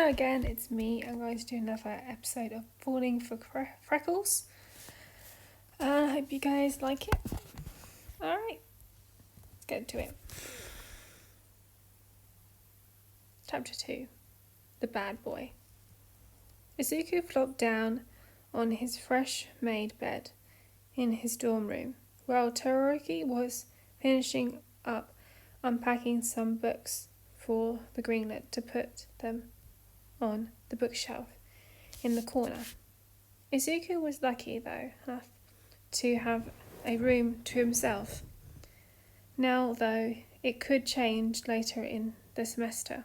Hello again, it's me. I'm going to do another episode of Falling for Freckles. I hope you guys like it. Alright, let's get into it. Chapter 2. The Bad Boy. Izuku flopped down on his fresh-made bed in his dorm room, while Todoroki was finishing up unpacking some books for the greenlit to put them on the bookshelf in the corner. Izuku was lucky, though, enough to have a room to himself. Now, though, it could change later in the semester.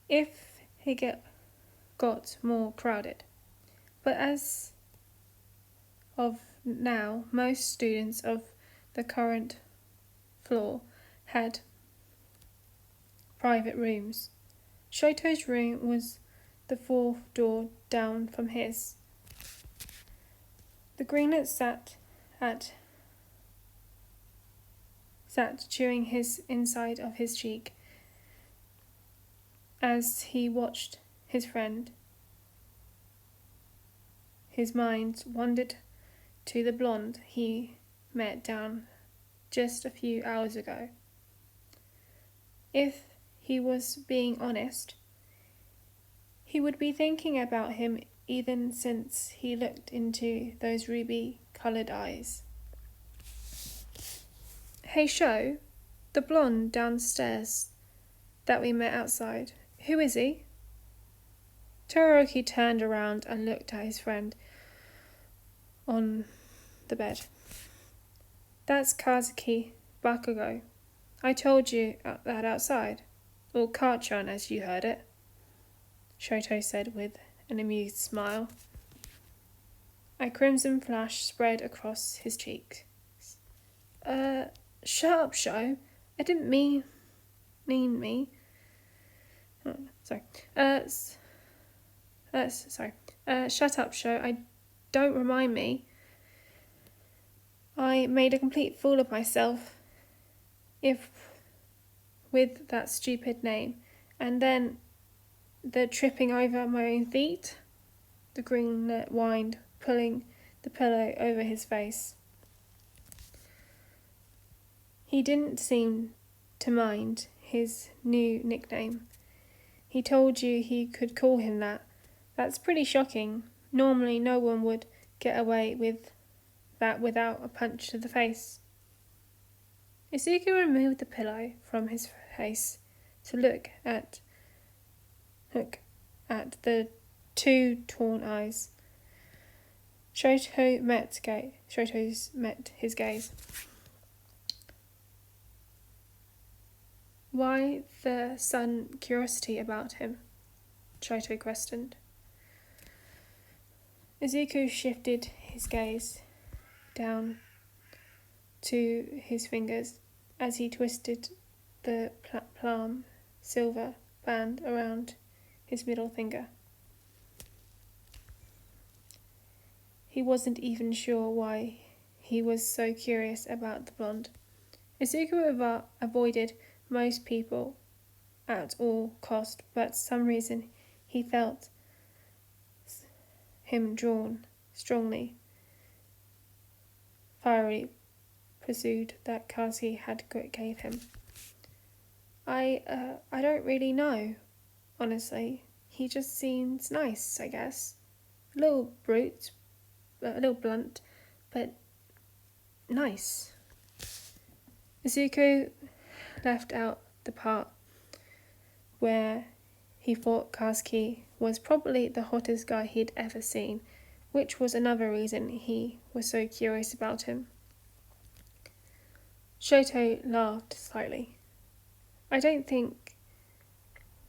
If it got more crowded. But as of now, most students of the current floor had private rooms. Shoto's room was the fourth door down from his. The greenlet sat chewing his inside of his cheek as he watched his friend. His mind wandered to the blonde he met down just a few hours ago. If he was being honest, he would be thinking about him even since he looked into those ruby-coloured eyes. Hey Sho, the blonde downstairs that we met outside, who is he? Todoroki turned around and looked at his friend on the bed. That's Kazuki Bakugo. I told you that outside. Or Karchon, as you heard it, Shoto said with an amused smile. A crimson flash spread across his cheeks. Shut up, Sho. I didn't mean me. Oh, sorry. Shut up, Sho. Don't remind me. I made a complete fool of myself with that stupid name. And then the tripping over my own feet. The greenlet whined, pulling the pillow over his face. He didn't seem to mind his new nickname. He told you he could call him that. That's pretty shocking. Normally no one would get away with that without a punch to the face. Izuku removed the pillow from his face to look at the two torn eyes. Shoto's met his gaze. Why the sudden curiosity about him? Shoto questioned. Izuku shifted his gaze down to his fingers as he twisted the plum silver band around his middle finger. He wasn't even sure why he was so curious about the blonde. Izuku avoided most people at all cost, but for some reason he felt him drawn strongly, fiery pursuit that Kazi had gave him. I don't really know, honestly. He just seems nice, I guess. A little blunt, but nice. Izuku left out the part where he thought Kazuki was probably the hottest guy he'd ever seen, which was another reason he was so curious about him. Shoto laughed slightly. I don't think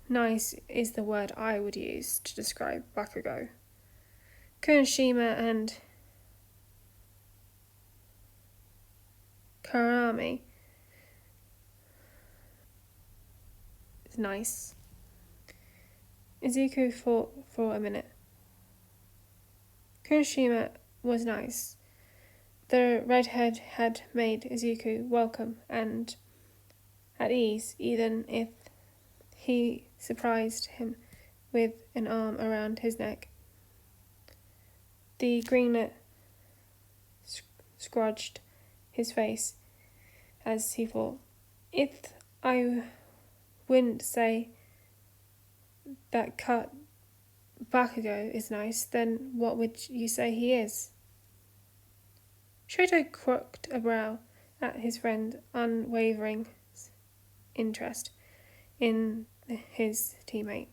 nice is the word I would use to describe Bakugo. Kurashima and Karami is nice. Izuku thought for a minute. Kurashima was nice. The redhead had made Izuku welcome and at ease, even if he surprised him with an arm around his neck. The greenlet scrudged his face as he thought, "If I wouldn't say that cut Bakugo is nice, then what would you say he is?" Shoto crooked a brow at his friend's unwavering interest in his teammate.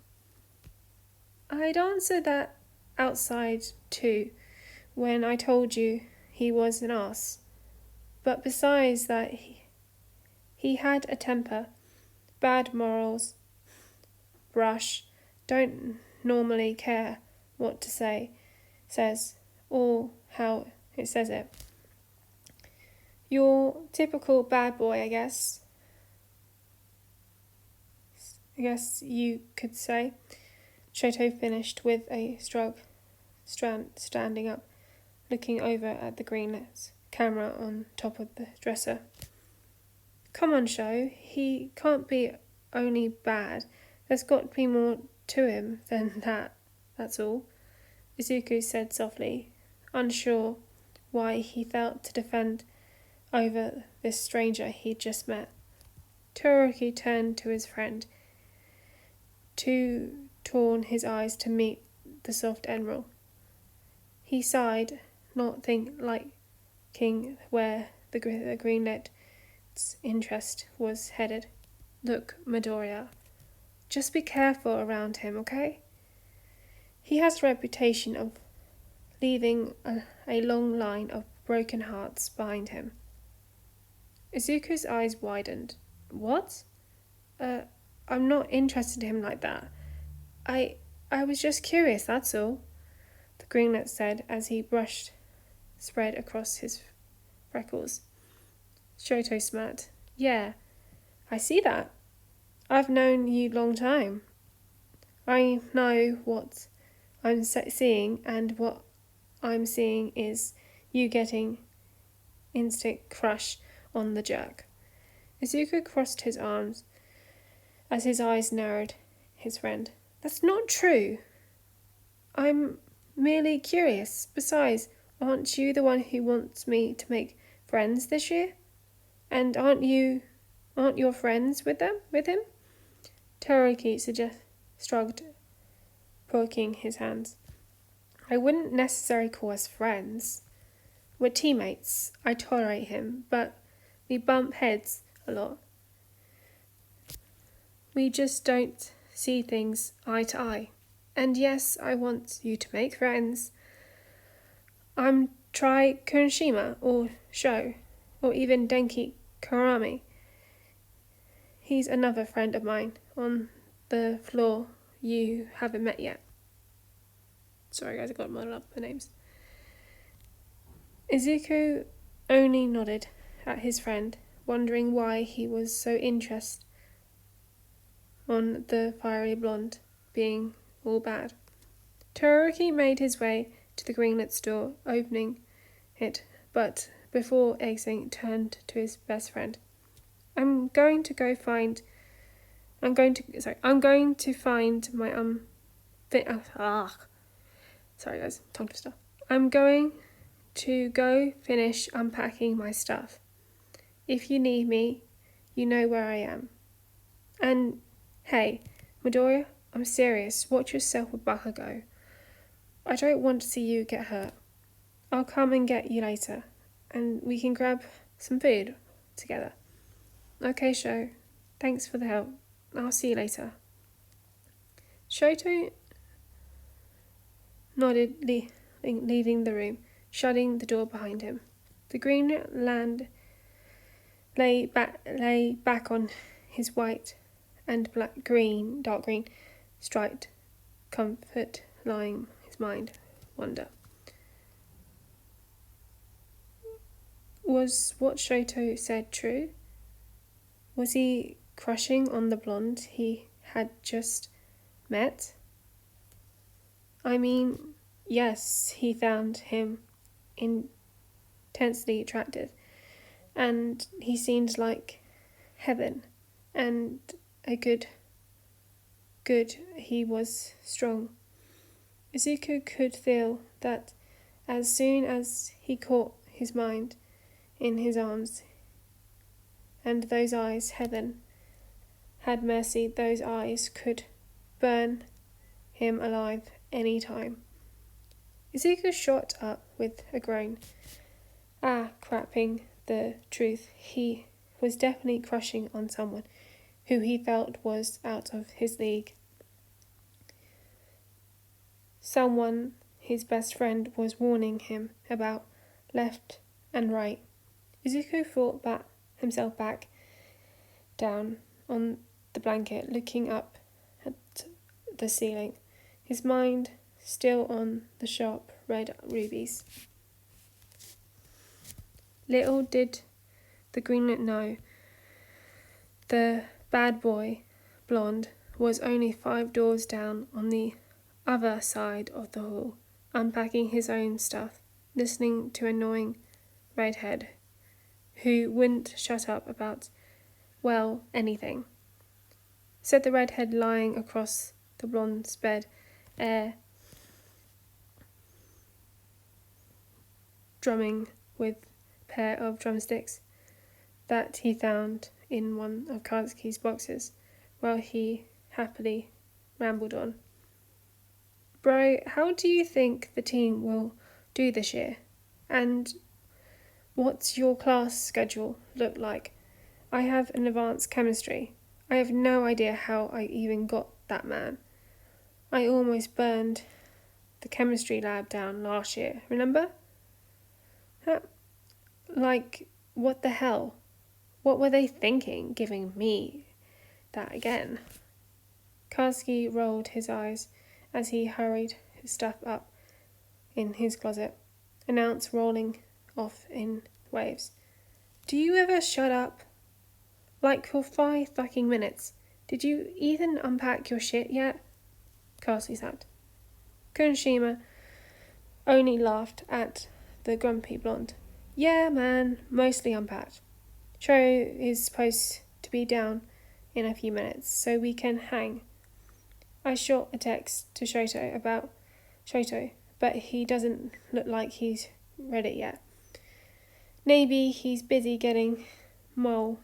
"I'd answer that outside too, when I told you he was an ass. But besides that, he had a temper, bad morals, brush, don't normally care what to says, or how it says it. Your typical bad boy, I guess you could say," Shoto finished with a shrug, standing up, looking over at the greenlet's camera on top of the dresser. "Come on, Sho, he can't be only bad. There's got to be more to him than that, that's all," Izuku said softly, unsure why he felt to defend over this stranger he'd just met. Todoroki turned to his friend, too torn his eyes to meet the soft emerald. He sighed, not liking where the greenlet's interest was headed. "Look, Midoriya, just be careful around him, okay? He has a reputation of leaving a long line of broken hearts behind him." Izuku's eyes widened. "What? I'm not interested in him like that. I was just curious, that's all," the greenlet said as he brushed spread across his freckles. Shoto smirked. "Yeah, I see that. I've known you long time. I know what I'm seeing, and what I'm seeing is you getting instant crush on the jerk." Izuku crossed his arms as his eyes narrowed his friend. "That's not true. I'm merely curious. Besides, aren't you the one who wants me to make friends this year? And aren't your friends with him? Todoroki shrugged, poking his hands. "I wouldn't necessarily call us friends. We're teammates. I tolerate him, but we bump heads a lot. We just don't see things eye to eye. And yes, I want you to make friends. Try Kurashima or Sho, or even Denki Karami. He's another friend of mine on the floor you haven't met yet." Sorry guys, I got muddled up the names. Izuku only nodded at his friend, wondering why he was so interested on the fiery blonde being all bad. Todoroki made his way to the greenlet's door, opening it, but before exiting turned to his best friend. I'm going to find my sorry guys, tongue twister. "I'm going to go finish unpacking my stuff. If you need me, you know where I am. And hey, Midoriya, I'm serious. Watch yourself with Bakugo. I don't want to see you get hurt. I'll come and get you later, and we can grab some food together." "Okay, Sho. Thanks for the help. I'll see you later." Shoto nodded, leaving the room, shutting the door behind him. The green land lay back on his white and dark green striped comfort, lying his mind wonder. Was what Shoto said true? Was he crushing on the blonde he had just met? I mean, yes, he found him intensely attractive, and he seemed like heaven and a good good he was strong. Izuku could feel that as soon as he caught his mind in his arms, and those eyes, heaven had mercy, those eyes could burn him alive any time. Izuku shot up with a groan. Crapping the truth, he was definitely crushing on someone who he felt was out of his league. Someone his best friend was warning him about left and right. Izuku thought himself back down on the blanket, looking up at the ceiling, his mind still on the sharp red rubies. Little did the greenlet know, the bad boy, blonde, was only 5 doors down on the other side of the hall, unpacking his own stuff, listening to annoying redhead who wouldn't shut up about, well, anything. Said the redhead lying across the blonde's bed, drumming with a pair of drumsticks that he found in one of Katsuki's boxes, while he happily rambled on. Bro, how do you think the team will do this year? And what's your class schedule look like? I have an advanced chemistry. I have no idea how I even got that, man. I almost burned the chemistry lab down last year, remember? Like, what the hell? What were they thinking, giving me that again? Katsuki rolled his eyes as he hurried his stuff up in his closet, announced, rolling off in waves. Do you ever shut up? Like for 5 fucking minutes. Did you even unpack your shit yet? Katsuki snapped. Kunishima only laughed at the grumpy blonde. Yeah, man, mostly unpacked. Shoto is supposed to be down in a few minutes, so we can hang. I shot a text to Shoto about Shoto, but he doesn't look like he's read it yet. Maybe he's busy getting Mole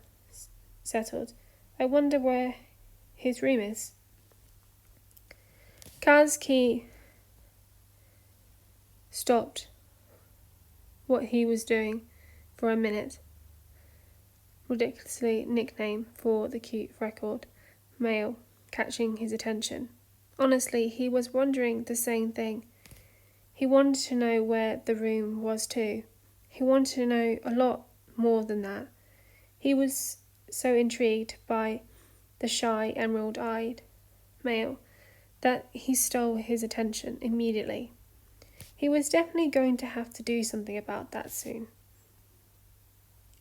settled. I wonder where his room is. Katsuki stopped what he was doing for a minute. Ridiculously nickname for the cute freckled male catching his attention. Honestly, he was wondering the same thing. He wanted to know where the room was too. He wanted to know a lot more than that. He was so intrigued by the shy emerald-eyed male that he stole his attention immediately. He was definitely going to have to do something about that soon.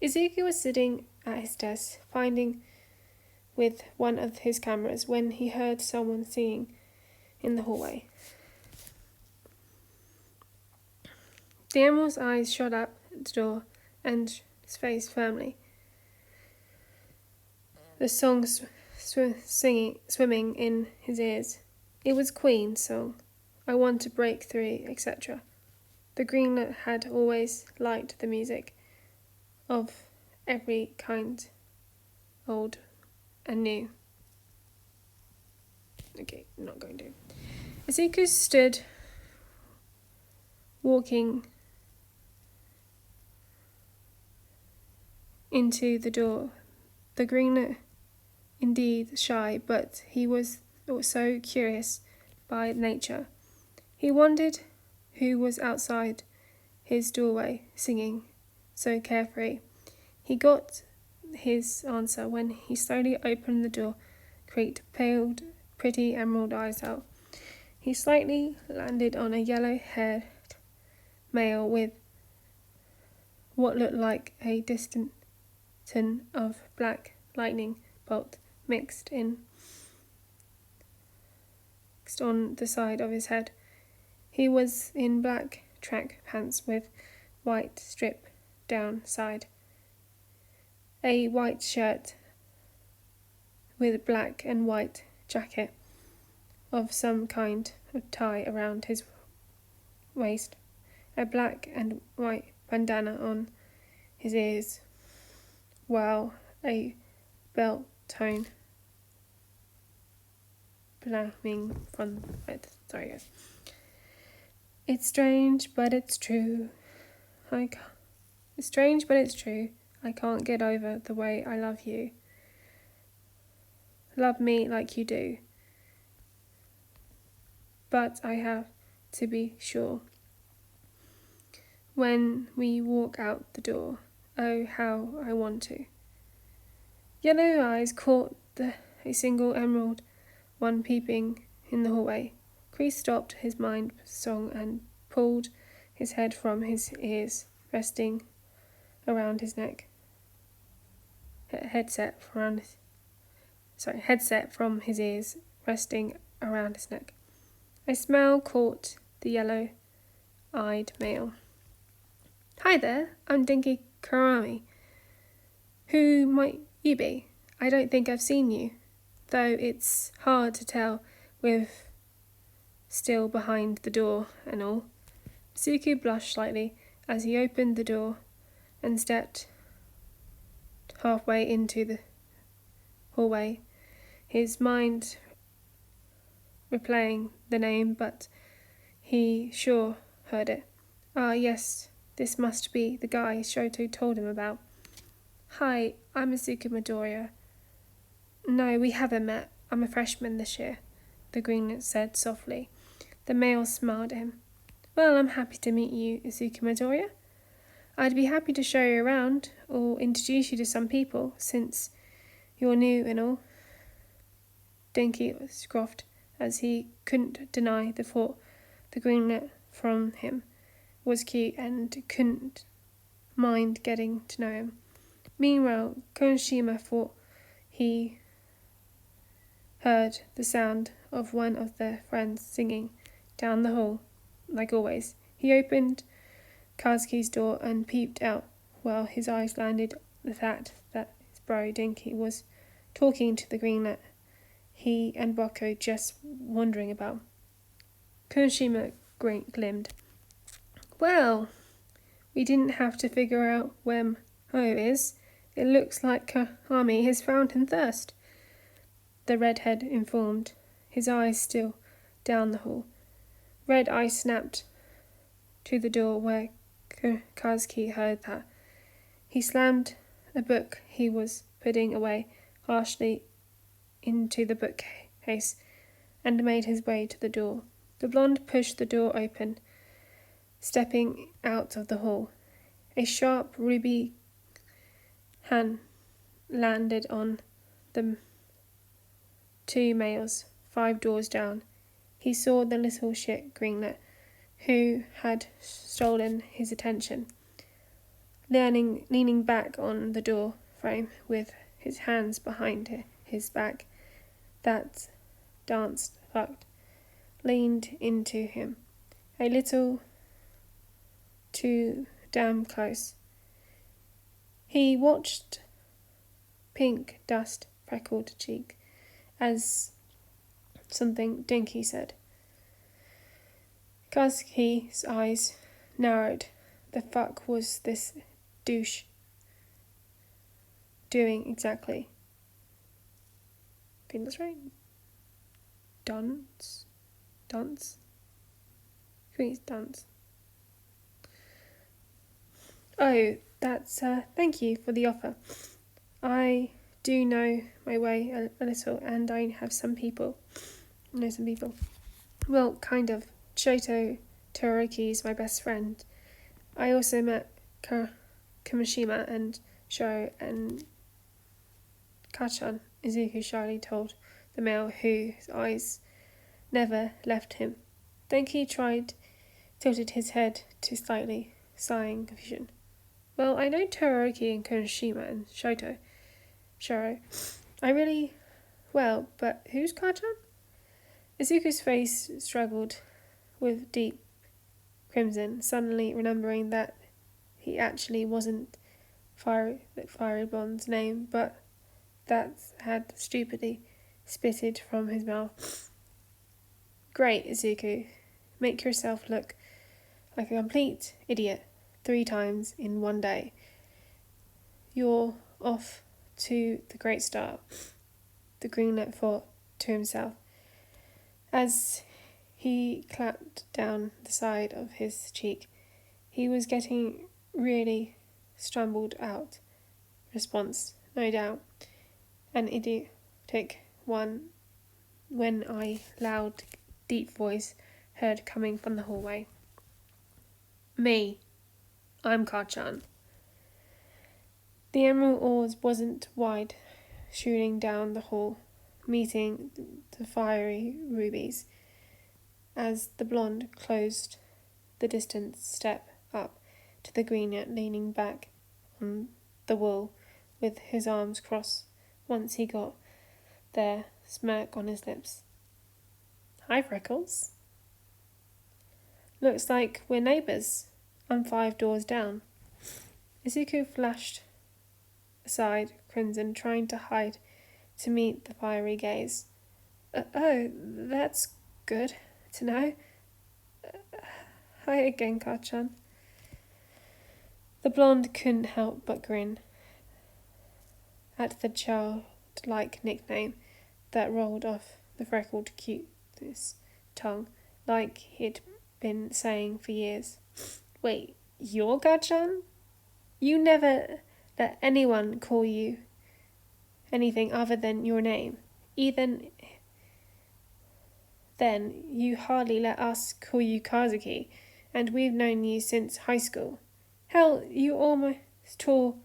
Izuku was sitting at his desk, finding with one of his cameras when he heard someone singing in the hallway. The emerald's eyes shot up at the door and his face firmly. The song swimming in his ears. It was Queen's song. I want to break through, etc. The greenlet had always liked the music of every kind, old and new. Okay, not going to. Izuku stood walking into the door. The greenlet, indeed shy, but he was also curious by nature. He wondered who was outside his doorway singing so carefree. He got his answer when he slowly opened the door, creaked, paled, pretty emerald eyes out. He slightly landed on a yellow-haired male with what looked like a distant ton of black lightning bolt mixed on the side of his head. He was in black track pants with white strip down side, a white shirt with black and white jacket, of some kind of tie around his waist, a black and white bandana on his ears, while a belt tone flaming from it. Sorry, guys. It's strange, but it's true. It's strange, but it's true. I can't get over the way I love you. Love me like you do. But I have to be sure. When we walk out the door, oh, how I want to. Yellow eyes caught a single emerald one peeping in the hallway. Chris stopped his mind song and pulled his head from his ears, resting around his neck. Headset from his ears, resting around his neck. A smile caught the yellow-eyed male. Hi there, I'm Dinky Karami. Who might you be? I don't think I've seen you, though it's hard to tell with still behind the door and all. Suku blushed slightly as he opened the door and stepped halfway into the hallway, his mind replaying the name, but he sure heard it. Ah, yes, this must be the guy Shoto told him about. Hi, I'm Asuka Midoriya. No, we haven't met. I'm a freshman this year, the greenlet said softly. The male smiled at him. Well, I'm happy to meet you, Asuka Midoriya. I'd be happy to show you around, or introduce you to some people, since you're new and all. Dinky scoffed, as he couldn't deny the thought the greenlet from him was cute and couldn't mind getting to know him. Meanwhile, Konoshima thought he heard the sound of one of their friends singing down the hall, like always. He opened Kazuki's door and peeped out, while his eyes landed on the fact that his bro Dinky was talking to the greenlet he and Boko just wandering about. Konoshima glimmed. Well, we didn't have to figure out where Ho is. It looks like Kami has found him first, the redhead informed, his eyes still down the hall. Red Eye snapped to the door where Kazuki heard that. He slammed a book he was putting away harshly into the bookcase and made his way to the door. The blonde pushed the door open, stepping out of the hall. A sharp ruby hand landed on the two males 5 doors down. He saw the little shit greenlet who had stolen his attention, leaning back on the door frame with his hands behind his back. That danced fucked leaned into him a little too damn close. He watched pink dust freckled cheek as something Dinky said. Kazuki's eyes narrowed. The fuck was this douche doing exactly? I think that's right. Dance? I think it's dance. Oh, that's, thank you for the offer. I do know my way a little, and I know some people. Well, kind of. Shoto Toroki is my best friend. I also met Kamishima and Sho and Kachan, Izuku shyly told the male whose eyes never left him. Then he tilted his head to slightly sighing confusion. Well, I know Toroki and Konoshima and Shoro. But who's Kachan? Izuku's face struggled with deep crimson, suddenly remembering that he actually wasn't Fiery Blonde's name, but that had stupidly spitted from his mouth. Great, Izuku. Make yourself look like a complete idiot 3 times in one day. You're off to the great start, the greenlet thought to himself, as he clapped down the side of his cheek. He was getting really stumbled out. Response, no doubt. An idiotic one when a loud, deep voice heard coming from the hallway. Me. I'm Karchan. The emerald oars wasn't wide, shooting down the hall, meeting the fiery rubies. As the blonde closed the distant step up to the greenlet, leaning back on the wall with his arms crossed. Once he got there, smirk on his lips. Hi, Freckles. Looks like we're neighbours. I'm 5 doors down. Izuku flashed aside, crimson, trying to hide to meet the fiery gaze. Oh, that's good to know. Hi again, Karchan. The blonde couldn't help but grin at the childlike nickname that rolled off the freckled cute's tongue like he'd been saying for years. Wait, you're Karchan? You never let anyone call you anything other than your name. Even then, you hardly let us call you Kazuki, and we've known you since high school. Hell, you almost tore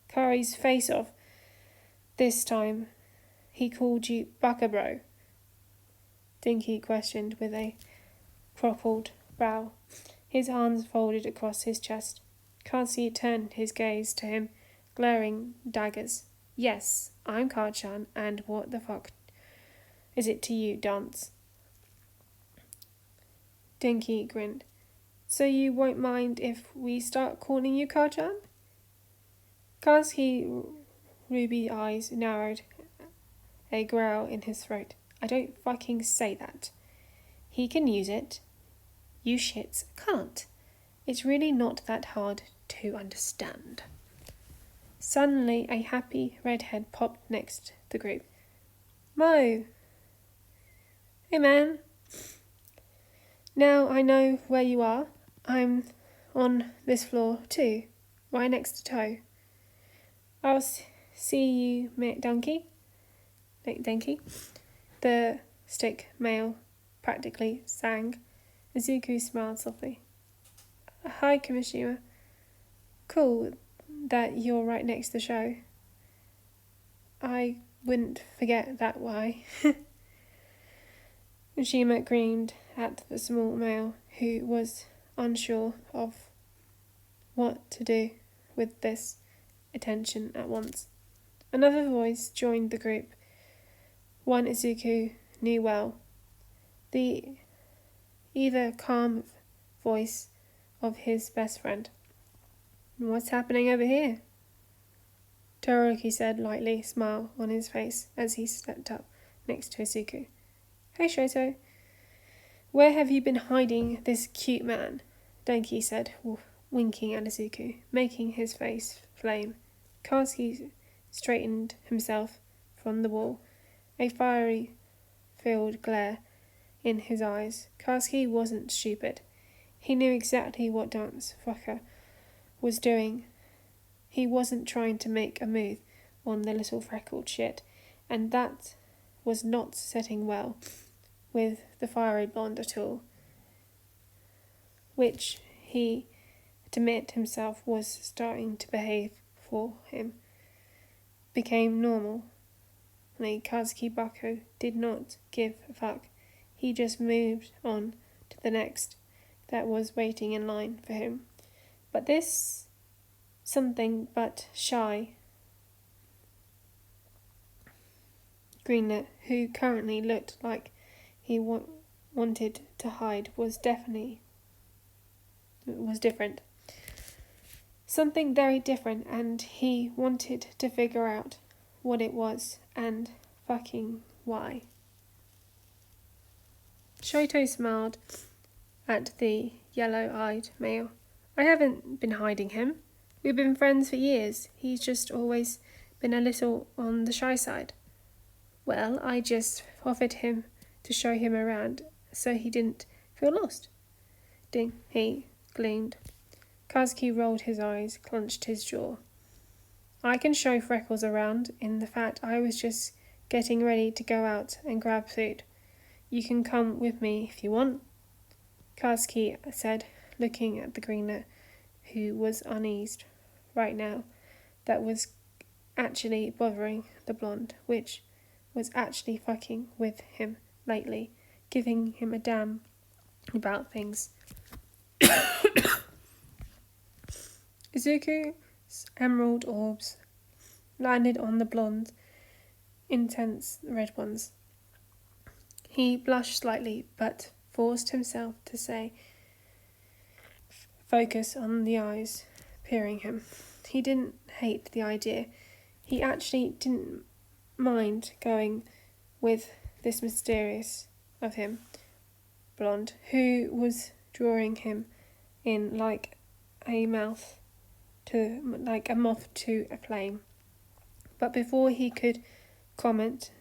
Kari's face off. This time, he called you Buckabro. Dinky questioned with a crumpled brow, his arms folded across his chest. Kazi turned his gaze to him, glaring daggers. Yes, I'm Karchan, and what the fuck is it to you, dance? Dinky grinned. So you won't mind if we start calling you Karchan? Kazi's ruby eyes narrowed, a growl in his throat. I don't fucking say that. He can use it. You shits can't. It's really not that hard to understand. Suddenly, a happy redhead popped next the group. Mo! Hey, man. Now I know where you are. I'm on this floor, too, right next to Toe. I'll see you, mate Donkey. The stick male practically sang. Izuku smiled softly. Hi, Kimishima. Cool that you're right next to the show. I wouldn't forget that, why? Mishima grinned at the small male, who was unsure of what to do with this attention at once. Another voice joined the group, one Izuku knew well. The either calm voice of his best friend. What's happening over here? Todoroki said lightly, smile on his face as he stepped up next to Izuku. Hey, Shoto. Where have you been hiding this cute man? Denki said, winking at Izuku, making his face flame. Kazuki straightened himself from the wall, a fiery-filled glare in his eyes. Kazuki wasn't stupid. He knew exactly what Dance Fucker was doing. He wasn't trying to make a move on the little freckled shit, and that was not setting well with the fiery blonde at all, which he to admit himself was starting to behave for him. Became normal. Kazuki Bako did not give a fuck. He just moved on to the next that was waiting in line for him. But this something but shy Greenlet, who currently looked like he wanted to hide, was different. Something very different, and he wanted to figure out what it was and fucking why. Shoto smiled at the yellow-eyed male. I haven't been hiding him. We've been friends for years. He's just always been a little on the shy side. Well, I just offered him to show him around so he didn't feel lost. Ding, he gleamed. Karski rolled his eyes, clenched his jaw. I can show Freckles around. In the fact, I was just getting ready to go out and grab food. You can come with me if you want, Karski said, looking at the greenlet, who was uneased right now. That was actually bothering the blonde, which was actually fucking with him lately, giving him a damn about things. Izuku's emerald orbs landed on the blonde's intense red ones. He blushed slightly, but forced himself to say, focus on the eyes peering him. He didn't hate the idea. He actually didn't mind going with this mysterious of him, blonde, who was drawing him in like a moth to a flame. But before he could comment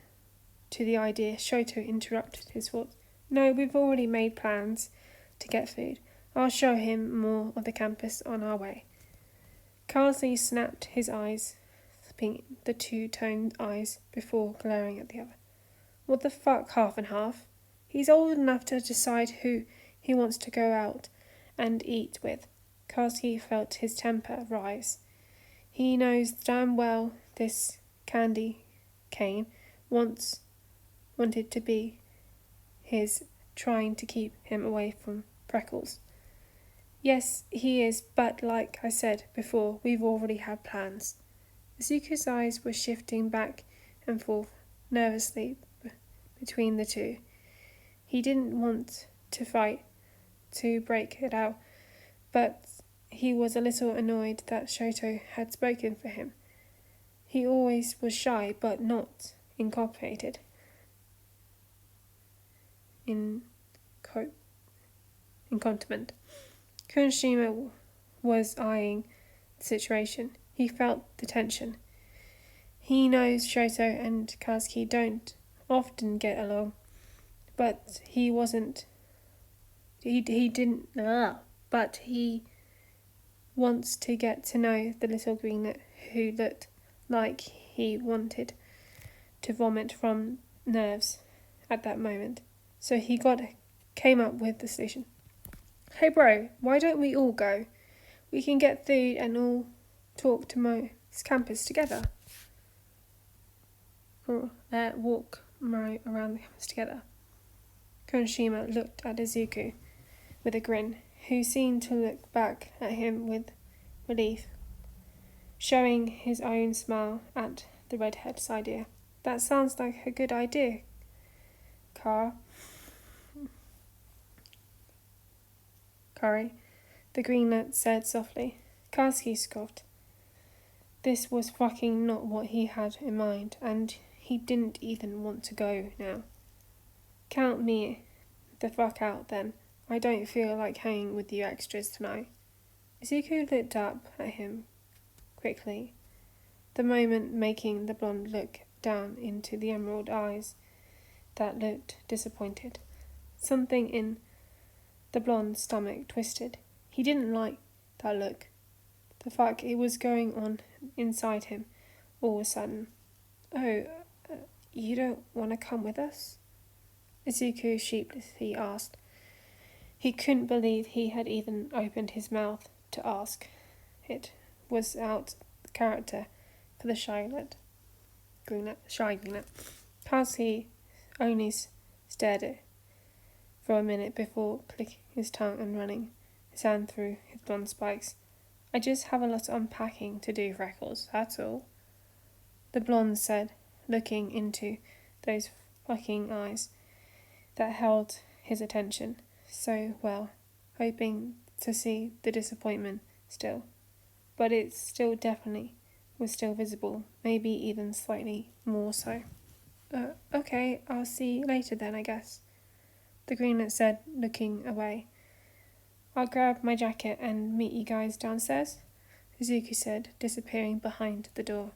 to the idea, Shoto interrupted his thoughts. No, we've already made plans to get food. I'll show him more of the campus on our way. Karsi snapped his eyes, the two-toned eyes, before glaring at the other. What the fuck, half and half? He's old enough to decide who he wants to go out and eat with. Karski felt his temper rise. He knows damn well this candy cane wanted to be his, trying to keep him away from Freckles. Yes, he is, but like I said before, we've already had plans. Izuku's eyes were shifting back and forth nervously between the two. He didn't want to fight, to break it out, but he was a little annoyed that Shoto had spoken for him. He always was shy, but not incorporated. Incontinent. Kurashima was eyeing the situation. He felt the tension. He knows Shoto and Kazuki don't often get along, but he wants to get to know the little greenlet who looked like he wanted to vomit from nerves at that moment. So he came up with the solution. Hey bro, why don't we all go? We can get food and all talk to Mo's campus together. Walk Mo around the campus together. Kurashima looked at Izuku with a grin, who seemed to look back at him with relief, showing his own smile at the redhead's idea. That sounds like a good idea, Kari, the greenlet said softly. Karski scoffed. This was fucking not what he had in mind, and he didn't even want to go now. Count me the fuck out then. I don't feel like hanging with you extras tonight. Izuku looked up at him quickly, the moment making the blonde look down into the emerald eyes that looked disappointed. Something in the blonde's stomach twisted. He didn't like that look. The fuck it was going on inside him all of a sudden. Oh, you don't want to come with us? Izuku sheepishly asked. He couldn't believe he had even opened his mouth to ask. It was out of character for the shy greenlet. Kazuki only stared at for a minute before clicking his tongue and running his hand through his blonde spikes. I just have a lot of unpacking to do, Freckles, that's all, the blonde said, looking into those fucking eyes that held his attention so well, hoping to see the disappointment still. But it still definitely was still visible, maybe even slightly more so. Okay, I'll see you later then, I guess. the greenlet said, looking away. I'll grab my jacket and meet you guys downstairs, Izuku said, disappearing behind the door.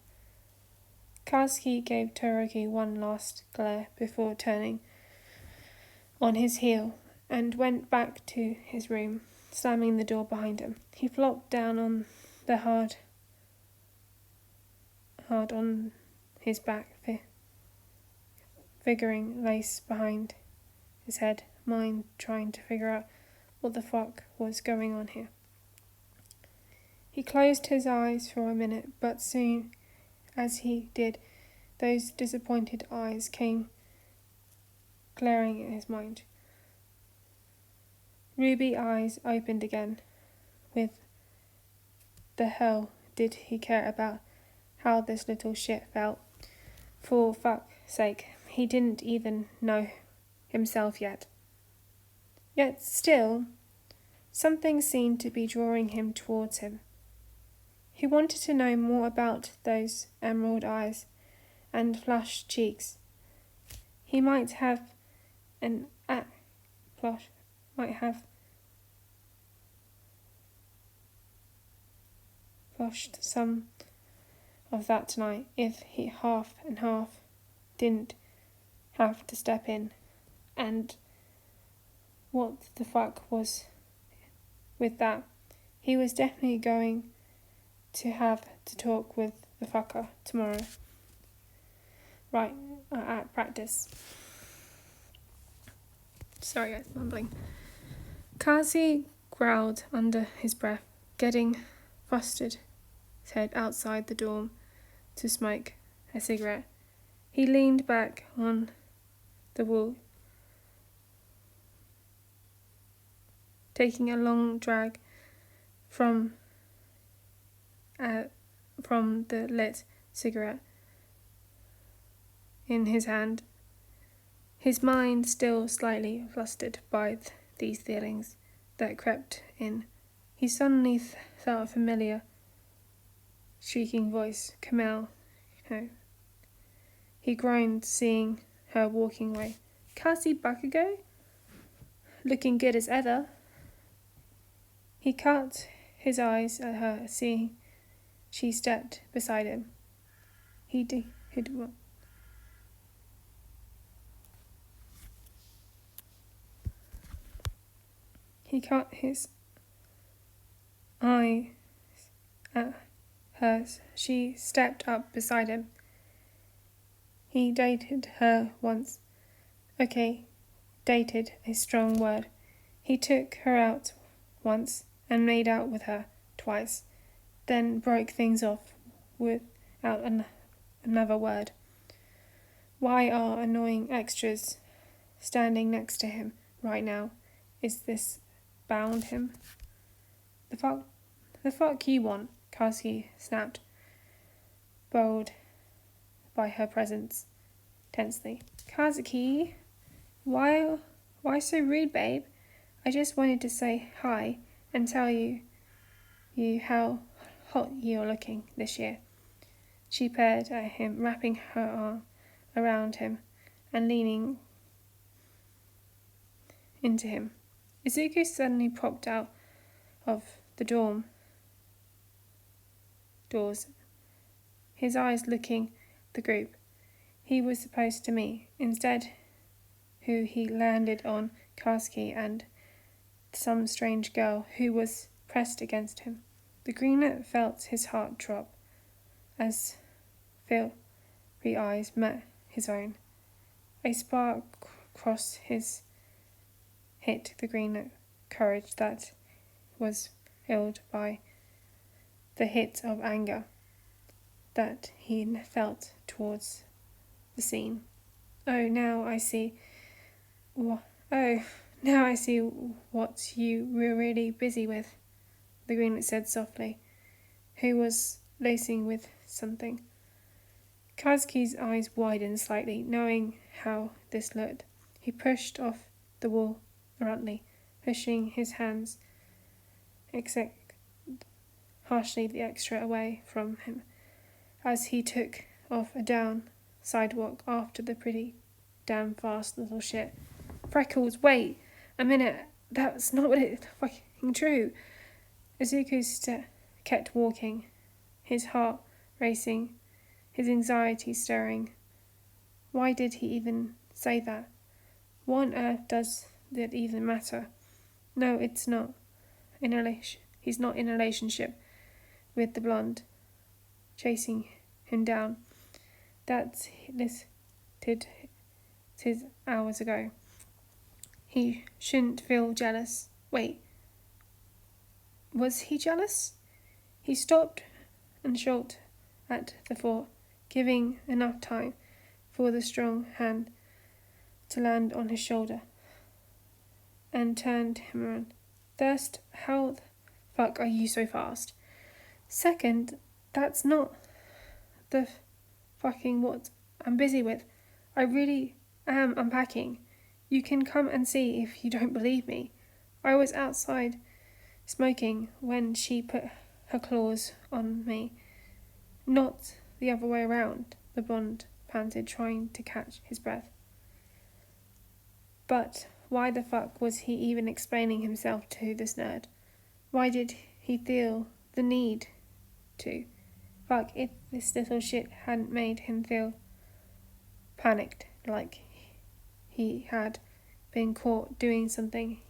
Katsuki gave Todoroki one last glare before turning on his heel and went back to his room, slamming the door behind him. He flopped down on the hard on his back, figuring lace behind his head, mind trying to figure out what the fuck was going on here. He closed his eyes for a minute, but soon as he did, those disappointed eyes came glaring at his mind. Ruby eyes opened again. With the hell did he care about how this little shit felt? For fuck's sake, he didn't even know himself yet. Yet still, something seemed to be drawing him towards him. He wanted to know more about those emerald eyes and flushed cheeks. He might have flushed some of that tonight if he half and half didn't have to step in. And what the fuck was with that? He was definitely going to have to talk with the fucker tomorrow. Right, at practice. Sorry guys, mumbling. Kazi growled under his breath, getting flustered, his head outside the dorm to smoke a cigarette. He leaned back on the wall, taking a long drag from the lit cigarette in his hand, his mind still slightly flustered by these feelings that crept in. He suddenly felt a familiar, shrieking voice. Kamel. No. He groaned, seeing her walking away. Kasi Bakugo? Looking good as ever. He cut his eyes at her, seeing she stepped beside him. He cut his eyes at hers. She stepped up beside him. He dated her once. Okay, dated, a strong word. He took her out once and made out with her twice, then broke things off without another word. Why are annoying extras standing next to him right now? Is this bound him? The fuck you want? Katsuki snapped, bowled by her presence tensely. Kazuki, why so rude, babe? I just wanted to say hi and tell you how hot you're looking this year. She peered at him, wrapping her arm around him and leaning into him. Izuku suddenly popped out of the dorm doors, his eyes looking the group he was supposed to meet. Instead, who he landed on Katsuki and some strange girl who was pressed against him. The greenlet felt his heart drop as fiery eyes met his own. A spark hit the greenlet courage that was filled by the hit of anger that he felt towards the scene. Now I see what you were really busy with, the greenlet said softly, who was lacing with something. Kazuki's eyes widened slightly, knowing how this looked. He pushed off the wall abruptly, pushing his hands harshly the extra away from him as he took off a down sidewalk after the pretty damn fast little shit Freckles, wait a minute. That's not what it's fucking true. Izuku kept walking, his heart racing, his anxiety stirring. Why did he even say that? What on earth does that even matter? No, it's not. He's not in a relationship with the blonde, chasing him down. That's listed his hours ago. He shouldn't feel jealous. Wait, was he jealous? He stopped and shot at the fort, giving enough time for the strong hand to land on his shoulder, and turned him around. First, how the fuck are you so fast? Second, that's not the fucking what I'm busy with. I really am unpacking. You can come and see if you don't believe me. I was outside smoking when she put her claws on me. Not the other way around, the blonde panted, trying to catch his breath. But why the fuck was he even explaining himself to this nerd? Why did he feel the need to? Fuck, if this little shit hadn't made him feel panicked, like he had been caught doing something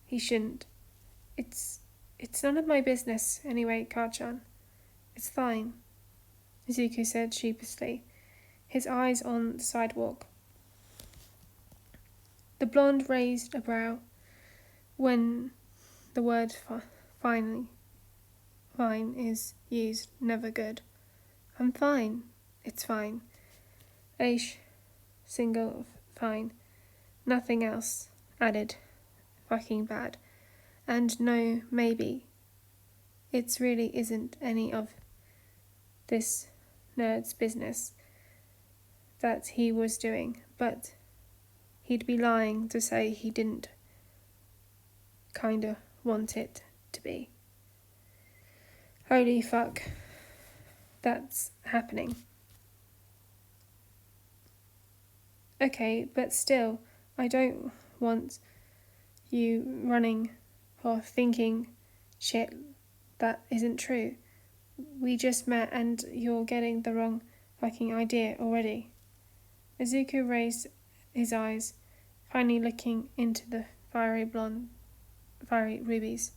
he shouldn't. It's none of my business anyway, Karchan. It's fine, Izuku said sheepishly, his eyes on the sidewalk. The blonde raised a brow when the word fine is used. Never good. I'm fine. It's fine. Single fine. Nothing else. Added. Fucking bad. And no, maybe. It really isn't any of this nerd's business that he was doing, but he'd be lying to say he didn't kinda want it to be. Holy fuck. That's happening. Okay, but still, I don't want you running or thinking shit that isn't true. We just met and you're getting the wrong fucking idea already. Izuku raised his eyes, finally looking into the fiery rubies,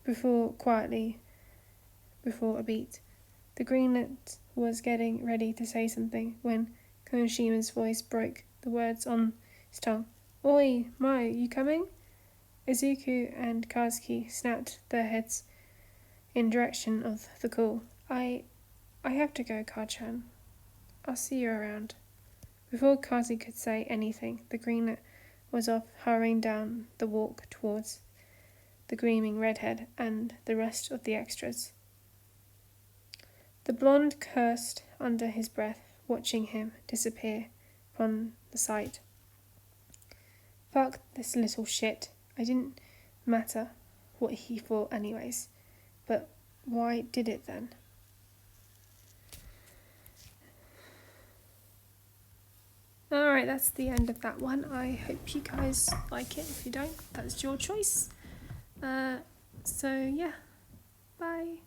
before a beat. The greenlet was getting ready to say something when Konoshima's voice broke the words on his tongue. Oi, Mai, you coming? Izuku and Kazuki snapped their heads in direction of the call. I have to go, Karchan. I'll see you around. Before Kazi could say anything, the greenlet was off, hurrying down the walk towards the gleaming redhead and the rest of the extras. The blonde cursed under his breath, watching him disappear from the sight. Fuck this little shit. I didn't matter what he thought anyways. But why did it then? Alright, that's the end of that one. I hope you guys like it. If you don't, that's your choice. So yeah, bye.